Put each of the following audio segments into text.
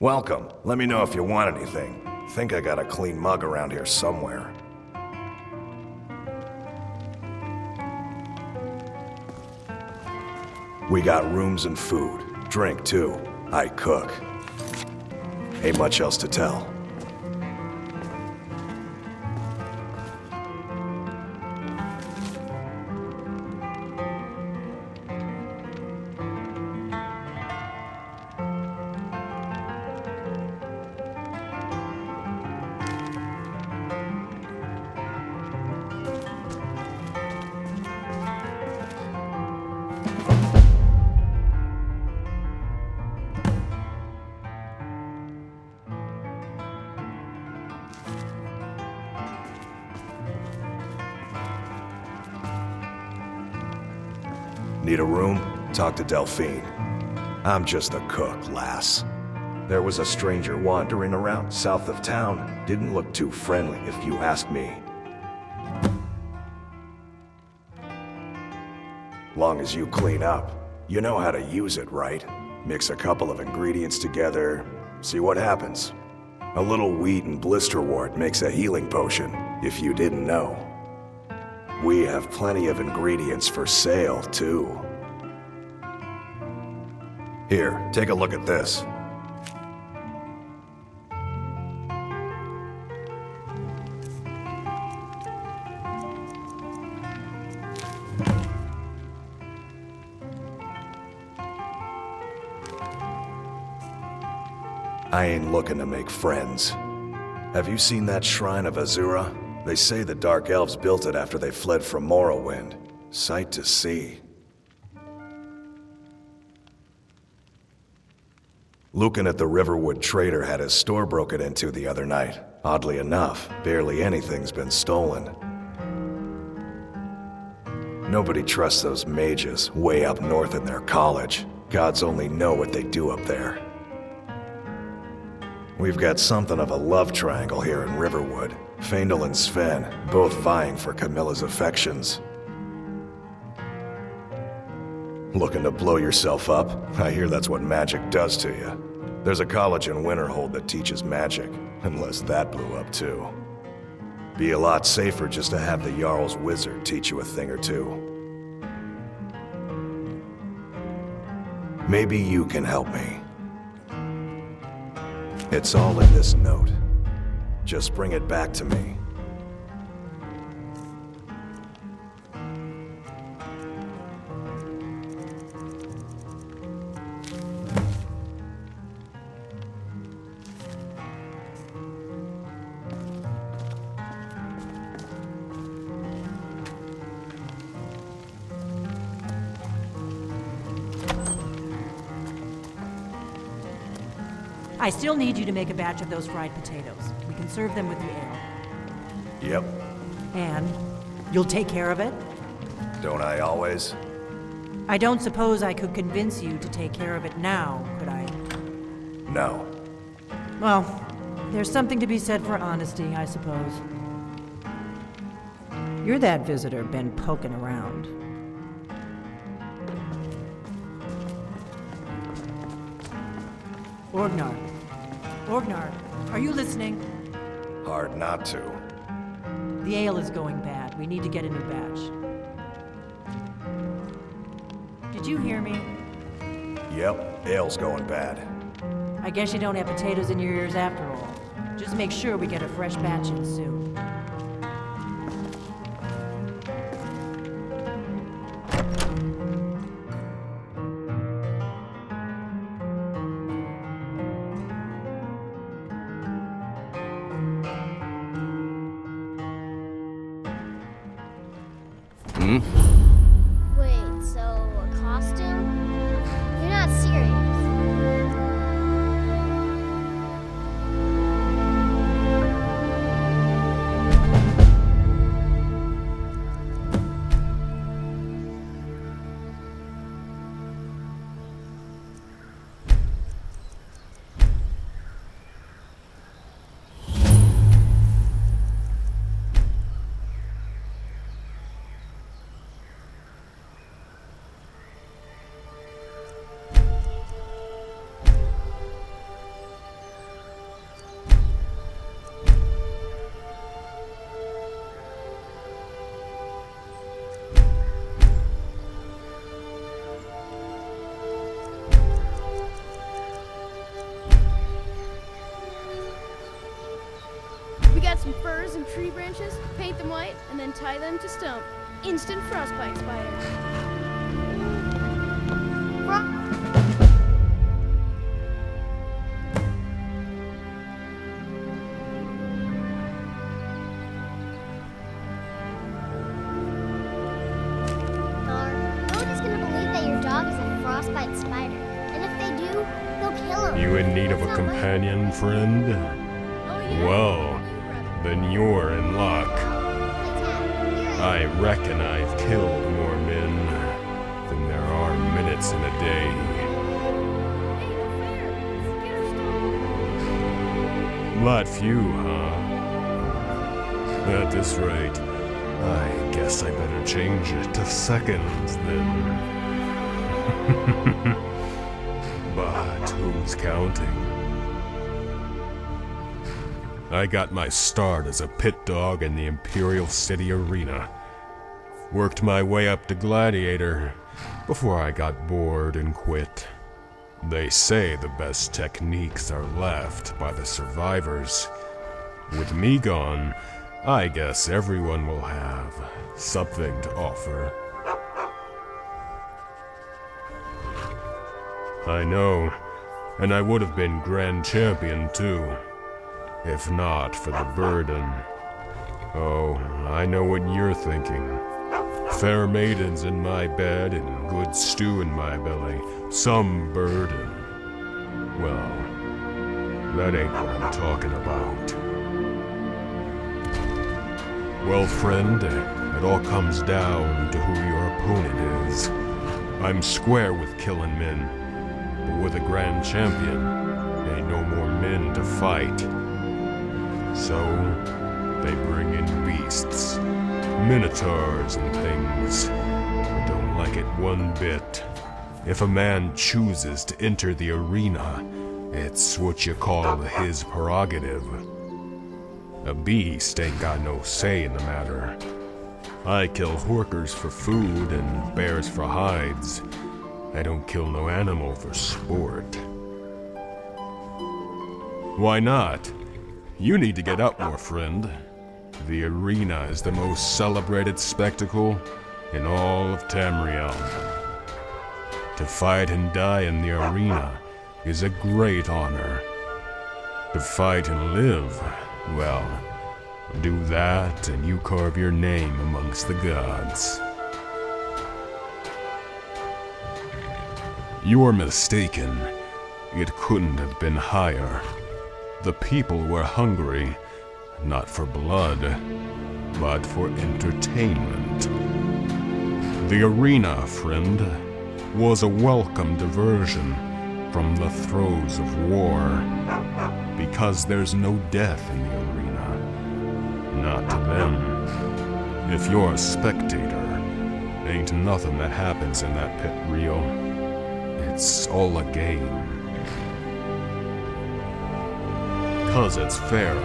Welcome. Let me know if you want anything. Think I got a clean mug around here somewhere. We got rooms and food. Drink, too. I cook. Ain't much else to tell. Need a room? Talk to Delphine. I'm just a cook, lass. There was a stranger wandering around south of town. Didn't look too friendly, if you ask me. Long as you clean up. You know how to use it, right? Mix a couple of ingredients together, see what happens. A little wheat and blisterwort makes a healing potion, if you didn't know. We have plenty of ingredients for sale, too. Here, take a look at this. I ain't looking to make friends. Have you seen that shrine of Azura? They say the Dark Elves built it after they fled from Morrowind. Sight to see. Lucan at the Riverwood Trader had his store broken into the other night. Oddly enough, barely anything's been stolen. Nobody trusts those mages way up north in their college. Gods only know what they do up there. We've got something of a love triangle here in Riverwood. Faendal and Sven, both vying for Camilla's affections. Looking to blow yourself up? I hear that's what magic does to you. There's a college in Winterhold that teaches magic, unless that blew up too. Be a lot safer just to have the Jarl's wizard teach you a thing or two. Maybe you can help me. It's all in this note. Just bring it back to me. I still need you to make a batch of those fried potatoes. We can serve them with the ale. Yep. And you'll take care of it? Don't I always? I don't suppose I could convince you to take care of it now, could I? No. Well, there's something to be said for honesty, I suppose. You're that visitor been poking around. Orgnar. Orgnar, are you listening? Hard not to. The ale is going bad. We need to get a new batch. Did you hear me? Yep, ale's going bad. I guess you don't have potatoes in your ears after all. Just make sure we get a fresh batch in soon. Wait, so a costume? You're not serious. tree branches, paint them white, and then tie them to stone. Instant frostbite spider. Nobody's gonna believe that your dog is a frostbite spider. And if they do, they'll kill him. You in need of a That's not companion, friend? Oh, yeah? Well, then you're in luck. I reckon I've killed more men than there are minutes in a day. Hey, no fair. Get her stone. Lot few, huh? At this rate, I guess I better change it to seconds then. But who's counting? I got my start as a pit dog in the Imperial City Arena. Worked my way up to Gladiator before I got bored and quit. They say the best techniques are left by the survivors. With me gone, I guess everyone will have something to offer. I know, and I would have been Grand Champion too, if not for the burden. Oh, I know what you're thinking. Fair maidens in my bed and good stew in my belly. Some burden. Well, that ain't what I'm talking about. Well, friend, it all comes down to who your opponent is. I'm square with killing men, but with a Grand Champion, ain't no more men to fight. So, they bring in beasts, minotaurs and things. I don't like it one bit. If a man chooses to enter the arena, it's what you call his prerogative. A beast ain't got no say in the matter. I kill horkers for food and bears for hides. I don't kill no animal for sport. Why not? You need to get up more, friend. The arena is the most celebrated spectacle in all of Tamriel. To fight and die in the arena is a great honor. To fight and live, well, do that and you carve your name amongst the gods. You're mistaken. It couldn't have been higher. The people were hungry, not for blood, but for entertainment. The arena, friend, was a welcome diversion from the throes of war, because there's no death in the arena. Not to them. If you're a spectator, ain't nothing that happens in that pit real. It's all a game. 'Cause it's fair.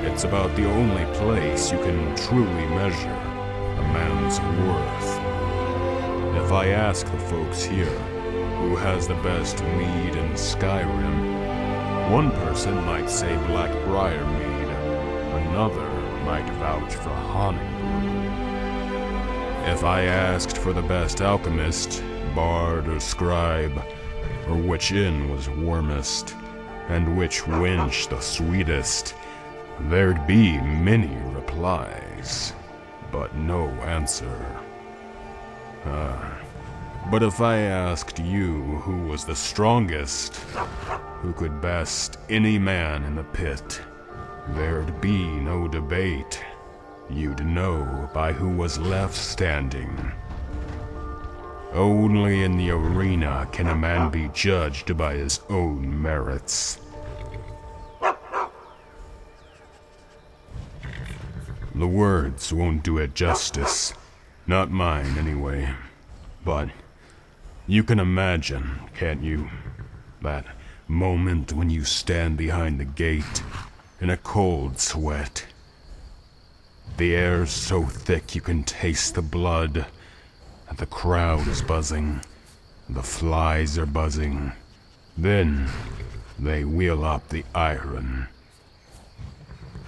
It's about the only place you can truly measure a man's worth. If I ask the folks here who has the best mead in Skyrim, one person might say Blackbriar mead, another might vouch for Honningbrew. If I asked for the best alchemist, bard or scribe, or which inn was warmest, and which wench the sweetest, there'd be many replies, but no answer. But if I asked you who was the strongest, who could best any man in the pit, there'd be no debate. You'd know by who was left standing. Only in the arena can a man be judged by his own merits. The words won't do it justice. Not mine, anyway. But you can imagine, can't you? That moment when you stand behind the gate in a cold sweat. The air's so thick you can taste the blood. The crowd is buzzing. The flies are buzzing. Then they wheel up the iron.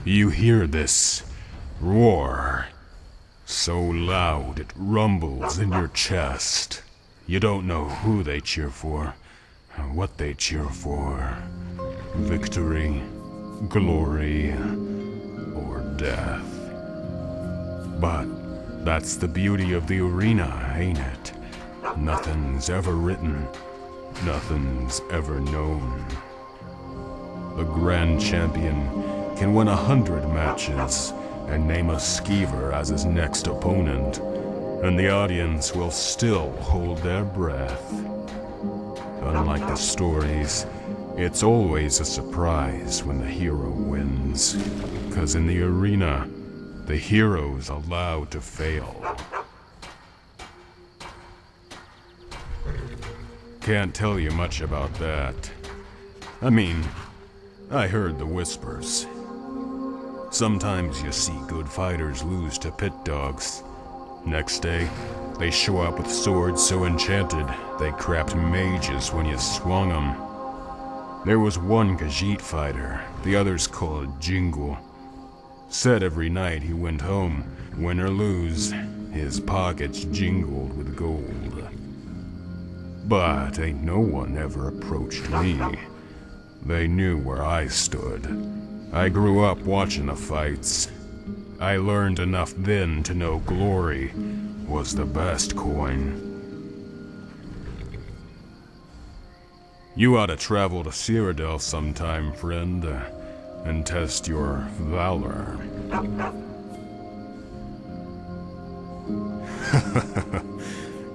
You hear this, Roar. So loud it rumbles in your chest. You don't know who they cheer for, or what they cheer for. Victory, glory, or death. But that's the beauty of the arena, ain't it? Nothing's ever written, nothing's ever known. The Grand Champion can win 100 matches and name a skeever as his next opponent, and the audience will still hold their breath. Unlike the stories, it's always a surprise when the hero wins, 'cause in the arena, the hero's allowed to fail. Can't tell you much about that. I mean, I heard the whispers. Sometimes you see good fighters lose to pit dogs. Next day, they show up with swords so enchanted, they crapped mages when you swung them. There was one Khajiit fighter, the others called Jingle. Said every night he went home, win or lose, his pockets jingled with gold. But ain't no one ever approached me. They knew where I stood. I grew up watching the fights. I learned enough then to know glory was the best coin. You ought to travel to Cyrodiil sometime, friend, and test your valor.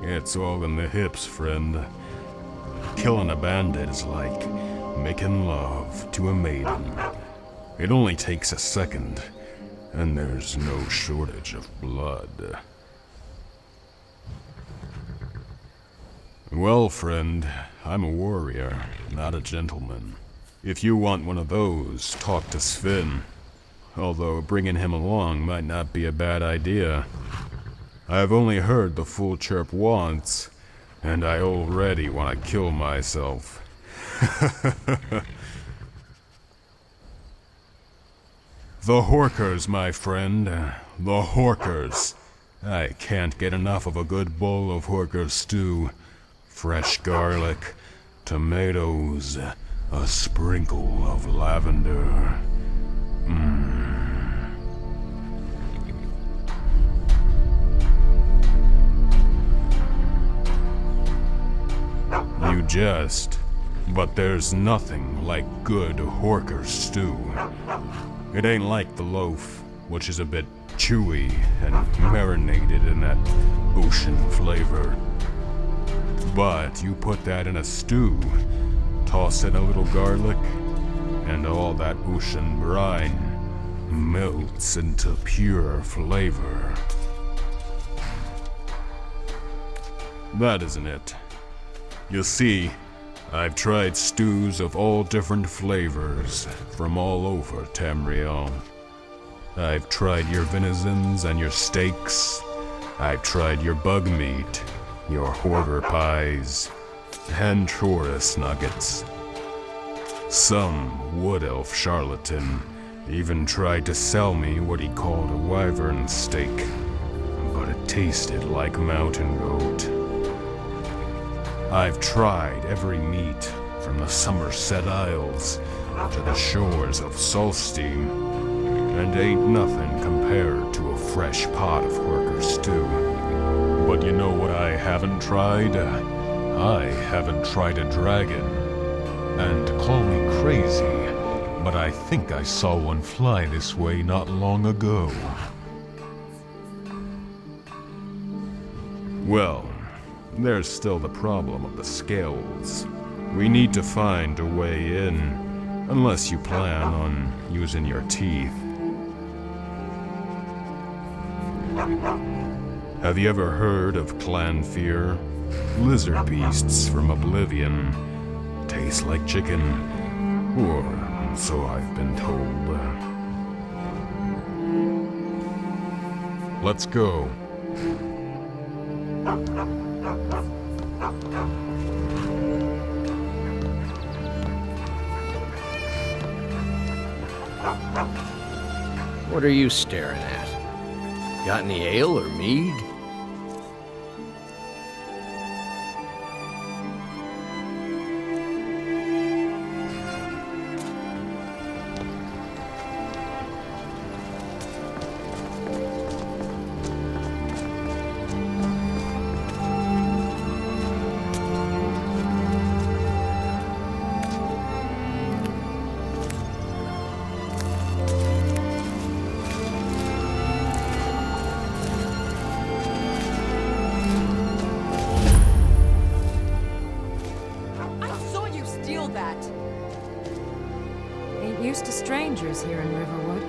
It's all in the hips, friend. Killing a bandit is like making love to a maiden. It only takes a second, and there's no shortage of blood. Well, friend, I'm a warrior, not a gentleman. If you want one of those, talk to Sven. Although bringing him along might not be a bad idea. I've only heard the full chirp once, and I already want to kill myself. The Horkers, my friend. The Horkers. I can't get enough of a good bowl of Horker stew. Fresh garlic, tomatoes, a sprinkle of lavender. You jest, but there's nothing like good Horker stew. It ain't like the loaf, which is a bit chewy and marinated in that ocean flavor. But you put that in a stew, toss in a little garlic, and all that ocean brine melts into pure flavor. That isn't it. You see, I've tried stews of all different flavors from all over Tamriel. I've tried your venizons and your steaks. I've tried your bug meat, your hoarder pies, and Taurus nuggets. Some wood elf charlatan even tried to sell me what he called a wyvern steak, but it tasted like mountain goat. I've tried every meat from the Somerset Isles to the shores of Solstein, and ain't nothing compared to a fresh pot of Horker stew. But you know what I haven't tried? I haven't tried a dragon. And call me crazy, but I think I saw one fly this way not long ago. Well, there's still the problem of the scales. We need to find a way in, unless you plan on using your teeth. Have you ever heard of clan fear? Lizard beasts from Oblivion. Taste like chicken, or so I've been told. Let's go. What are you staring at? Got any ale or mead? Ain't used to strangers here in Riverwood.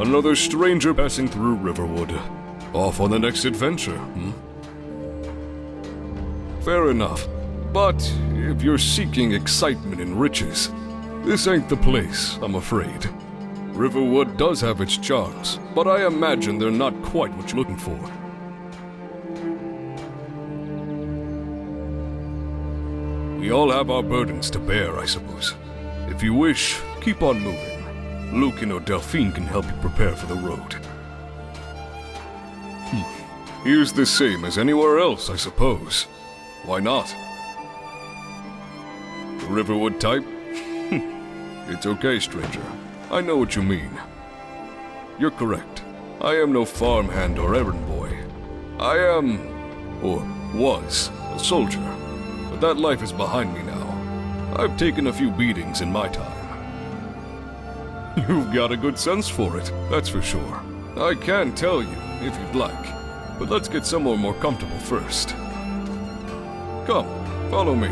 Another stranger passing through Riverwood. Off on the next adventure, hmm? Fair enough. But if you're seeking excitement and riches, this ain't the place, I'm afraid. Riverwood does have its charms, but I imagine they're not quite what you're looking for. We all have our burdens to bear, I suppose. If you wish, keep on moving. Lucan or Delphine can help you prepare for the road. Here's the same as anywhere else, I suppose. Why not? The Riverwood type? It's okay, stranger. I know what you mean. You're correct. I am no farmhand or errand boy. I am, or was, a soldier. But that life is behind me now. I've taken a few beatings in my time. You've got a good sense for it, that's for sure. I can tell you, if you'd like. But let's get somewhere more comfortable first. Come, follow me.